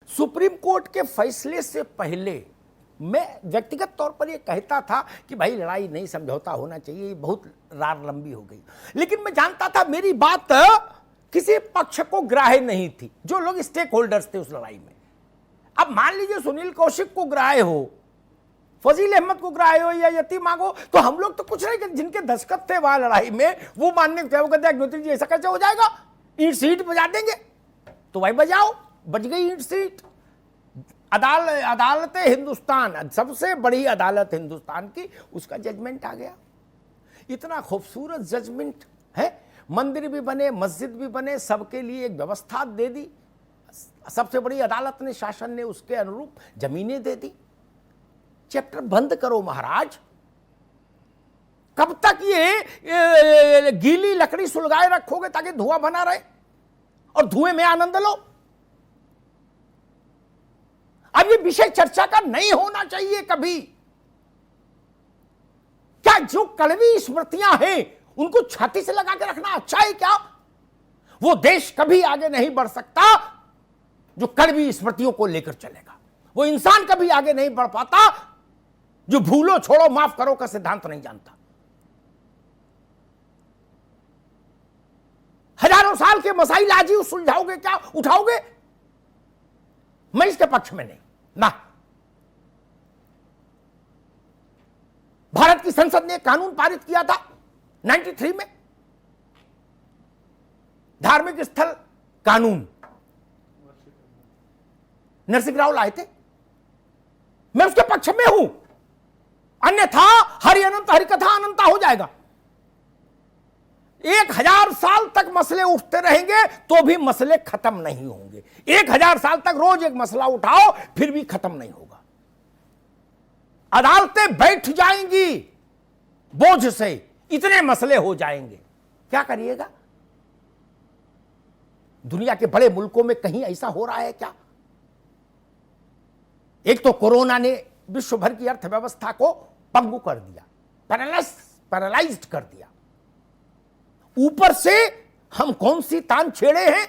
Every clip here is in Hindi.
सुप्रीम कोर्ट के फैसले से पहले मैं व्यक्तिगत तौर पर यह कहता था कि भाई लड़ाई नहीं, समझौता होना चाहिए, बहुत रार लंबी हो गई। लेकिन मैं जानता था मेरी बात किसी पक्ष को ग्राह्य नहीं थी, जो लोग स्टेक होल्डर्स थे उस लड़ाई में। अब मान लीजिए सुनील कौशिक को ग्राह्य हो, फजील अहमद को ग्राह्य हो या यतीम मांगो, तो हम लोग तो कुछ नहीं, जिनके दस्तखत थे वहां लड़ाई में वो मानने को कहते अग्निहोत्री जी ऐसा कैसे हो जाएगा, ईंट सीट बजा देंगे, तो भाई बजाओ, बज गई ईंट सीट। अदालत हिंदुस्तान, सबसे बड़ी अदालत हिंदुस्तान की, उसका जजमेंट आ गया। इतना खूबसूरत जजमेंट है, मंदिर भी बने, मस्जिद भी बने, सबके लिए एक व्यवस्था दे दी। सबसे बड़ी अदालत ने, शासन ने उसके अनुरूप जमीनें दे दी। चैप्टर बंद करो महाराज। कब तक ये गीली लकड़ी सुलगाए रखोगे ताकि धुआं बना रहे और धुएं में आनंद लो? अब ये विषय चर्चा का नहीं होना चाहिए कभी। क्या जो कड़वी स्मृतियां हैं उनको छाती से लगा के रखना अच्छा है क्या? वो देश कभी आगे नहीं बढ़ सकता जो कड़वी स्मृतियों को लेकर चलेगा। वो इंसान कभी आगे नहीं बढ़ पाता जो भूलो छोड़ो माफ करो का सिद्धांत नहीं जानता। हजारों साल के मसाइल आज ही सुलझाओगे क्या, उठाओगे? मैं इसके पक्ष में नहीं ना। भारत की संसद ने कानून पारित किया था 93 में, धार्मिक स्थल कानून, नरसिंह राव लाए थे। मैं उसके पक्ष में हूं, अन्यथा हरि अनंत हरि कथा अनंता हो जाएगा। 1000 साल तक मसले उठते रहेंगे तो भी मसले खत्म नहीं होंगे। 1000 साल तक रोज एक मसला उठाओ फिर भी खत्म नहीं होगा। अदालतें बैठ जाएंगी बोझ से, इतने मसले हो जाएंगे। क्या करिएगा? दुनिया के बड़े मुल्कों में कहीं ऐसा हो रहा है क्या? एक तो कोरोना ने विश्व भर की अर्थव्यवस्था को पंगु कर दिया, पैरालाइज्ड कर दिया। ऊपर से हम कौन सी तान छेड़े हैं?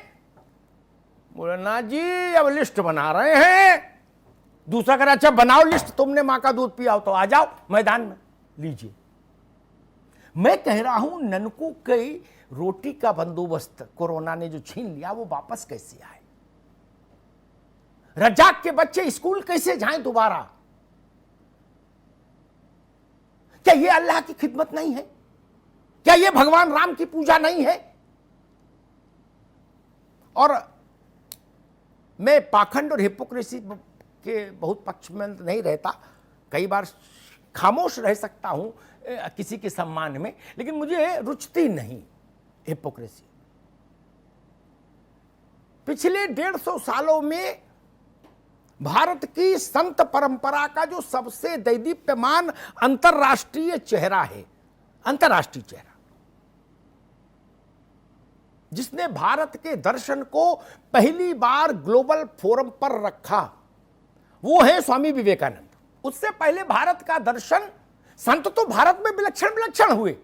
बोले ना जी अब लिस्ट बना रहे हैं। दूसरा कह रहा अच्छा बनाओ लिस्ट, तुमने मां का दूध पिया हो तो आ जाओ मैदान में लीजिए। मैं कह रहा हूं ननकू की रोटी का बंदोबस्त कोरोना ने जो छीन लिया वो वापस कैसे आए? रज्जाक के बच्चे स्कूल कैसे जाएं दोबारा? क्या ये अल्लाह की खिदमत नहीं है? क्या ये भगवान राम की पूजा नहीं है? और मैं पाखंड और हिपोक्रेसी के बहुत पक्ष में नहीं रहता, कई बार खामोश रह सकता हूं किसी के सम्मान में, लेकिन मुझे रुचती नहीं हिपोक्रेसी। पिछले 150 सालों में भारत की संत परंपरा का जो सबसे दैदीप्यमान अंतरराष्ट्रीय चेहरा है, अंतरराष्ट्रीय चेहरा जिसने भारत के दर्शन को पहली बार ग्लोबल फोरम पर रखा, वो है स्वामी विवेकानंद। उससे पहले भारत का दर्शन, संत तो भारत में विलक्षण विलक्षण हुए,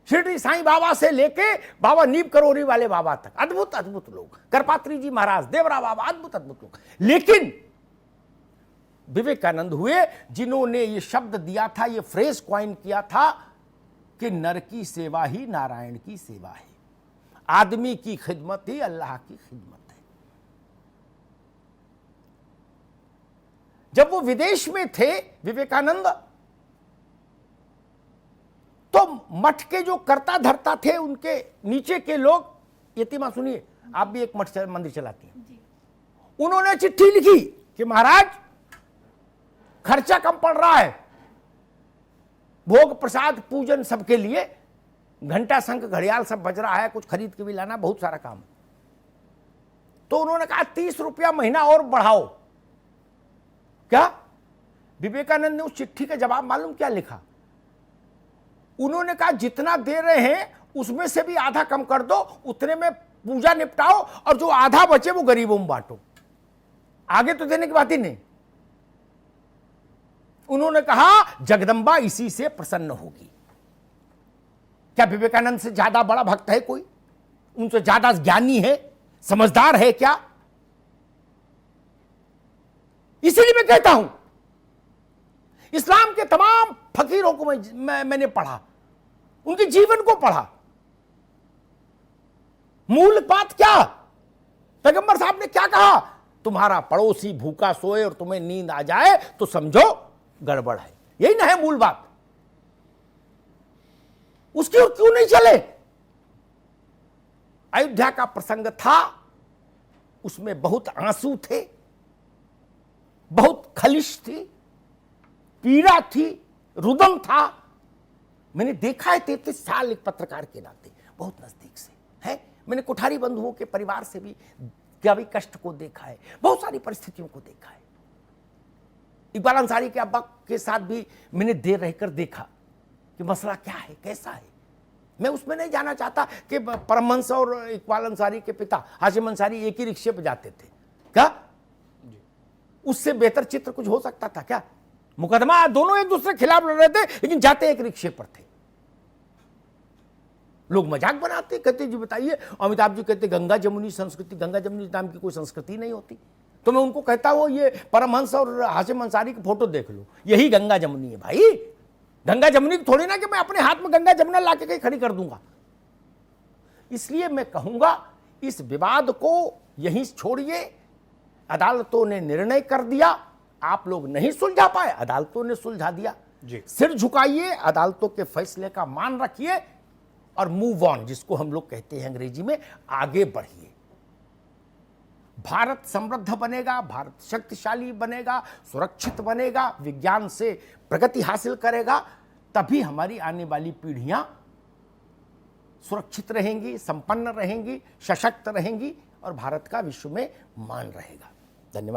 शिरडी साईं बाबा से लेके बाबा नीम करोरी वाले बाबा तक, अद्भुत अद्भुत लोग, करपात्री जी महाराज, देवरा बाबा, अद्भुत अद्भुत लोग। लेकिन विवेकानंद हुए जिन्होंने ये शब्द दिया था, ये फ्रेज कॉइन किया था कि नर की सेवा ही नारायण की सेवा है, आदमी की खिदमत ही अल्लाह की खिदमत है। जब वो विदेश में थे विवेकानंद, तो मठ के जो कर्ता धर्ता थे उनके नीचे के लोग, यतीमा सुनिए, आप भी एक मठ मंदिर चलाती हैं, उन्होंने चिट्ठी लिखी कि महाराज खर्चा कम पड़ रहा है, भोग प्रसाद पूजन सबके लिए, घंटा शंख घड़ियाल सब बज रहा है, कुछ खरीद के भी लाना, बहुत सारा काम। तो उन्होंने कहा 30 रुपया महीना और बढ़ाओ। क्या? विवेकानंद ने उस चिट्ठी का जवाब मालूम क्या लिखा? उन्होंने कहा जितना दे रहे हैं उसमें से भी आधा कम कर दो, उतने में पूजा निपटाओ और जो आधा बचे वो गरीबों में बांटो, आगे तो देने की बात ही नहीं। उन्होंने कहा जगदंबा इसी से प्रसन्न होगी। क्या विवेकानंद से ज्यादा बड़ा भक्त है कोई? उनसे ज्यादा ज्ञानी है, समझदार है क्या? इसीलिए मैं कहता हूं, इस्लाम के तमाम फकीरों को मैंने पढ़ा, उनके जीवन को पढ़ा। मूल बात क्या, पैगंबर साहब ने क्या कहा? तुम्हारा पड़ोसी भूखा सोए और तुम्हें नींद आ जाए तो समझो गड़बड़ है। यही ना है मूल बात। उसकी ओर क्यों नहीं चले? अयोध्या का प्रसंग था, उसमें बहुत आंसू थे, बहुत खलिश थी, पीड़ा थी, रुदन था। मैंने देखा है 33 साल एक पत्रकार के नाते बहुत नजदीक से है। मैंने कोठारी बंधुओं के परिवार से भी कभी कष्ट को देखा है, बहुत सारी परिस्थितियों को देखा है। इकबाल अंसारी के अब्बा के साथ भी मैंने देर रहकर देखा कि मसला क्या है, कैसा है। मैं उसमें नहीं जाना चाहता कि परमहंस और इकबाल अंसारी के पिता हाशिम अंसारी एक ही रिक्शे पर जाते थे क्या? उससे बेहतर चित्र कुछ हो सकता था क्या? मुकदमा दोनों एक दूसरे के खिलाफ लड़ रहे थे, लेकिन जाते एक रिक्शे पर थे। लोग मजाक बनाते, कहते जी बताइए, अमिताभ जी कहते गंगा जमुनी संस्कृति, गंगा जमुनी नाम की कोई संस्कृति नहीं होती। तो मैं उनको कहता हूं ये परमहंस और हाशिम अंसारी की फोटो देख लो, यही गंगा जमुनी है भाई। गंगा जमुनी थोड़ी ना कि मैं अपने हाथ में गंगा जमुना लाके कहीं खड़ी कर दूंगा। इसलिए मैं कहूंगा इस विवाद को यहीं छोड़िए। अदालतों ने निर्णय कर दिया, आप लोग नहीं सुलझा पाए, अदालतों ने सुलझा दिया। सिर झुकाइए, अदालतों के फैसले का मान रखिए और मूव ऑन, जिसको हम लोग कहते हैं अंग्रेजी में, आगे बढ़िए। भारत समृद्ध बनेगा, भारत शक्तिशाली बनेगा, सुरक्षित बनेगा, विज्ञान से प्रगति हासिल करेगा, तभी हमारी आने वाली पीढ़ियां सुरक्षित रहेंगी, संपन्न रहेंगी, सशक्त रहेंगी और भारत का विश्व में मान रहेगा। धन्यवाद।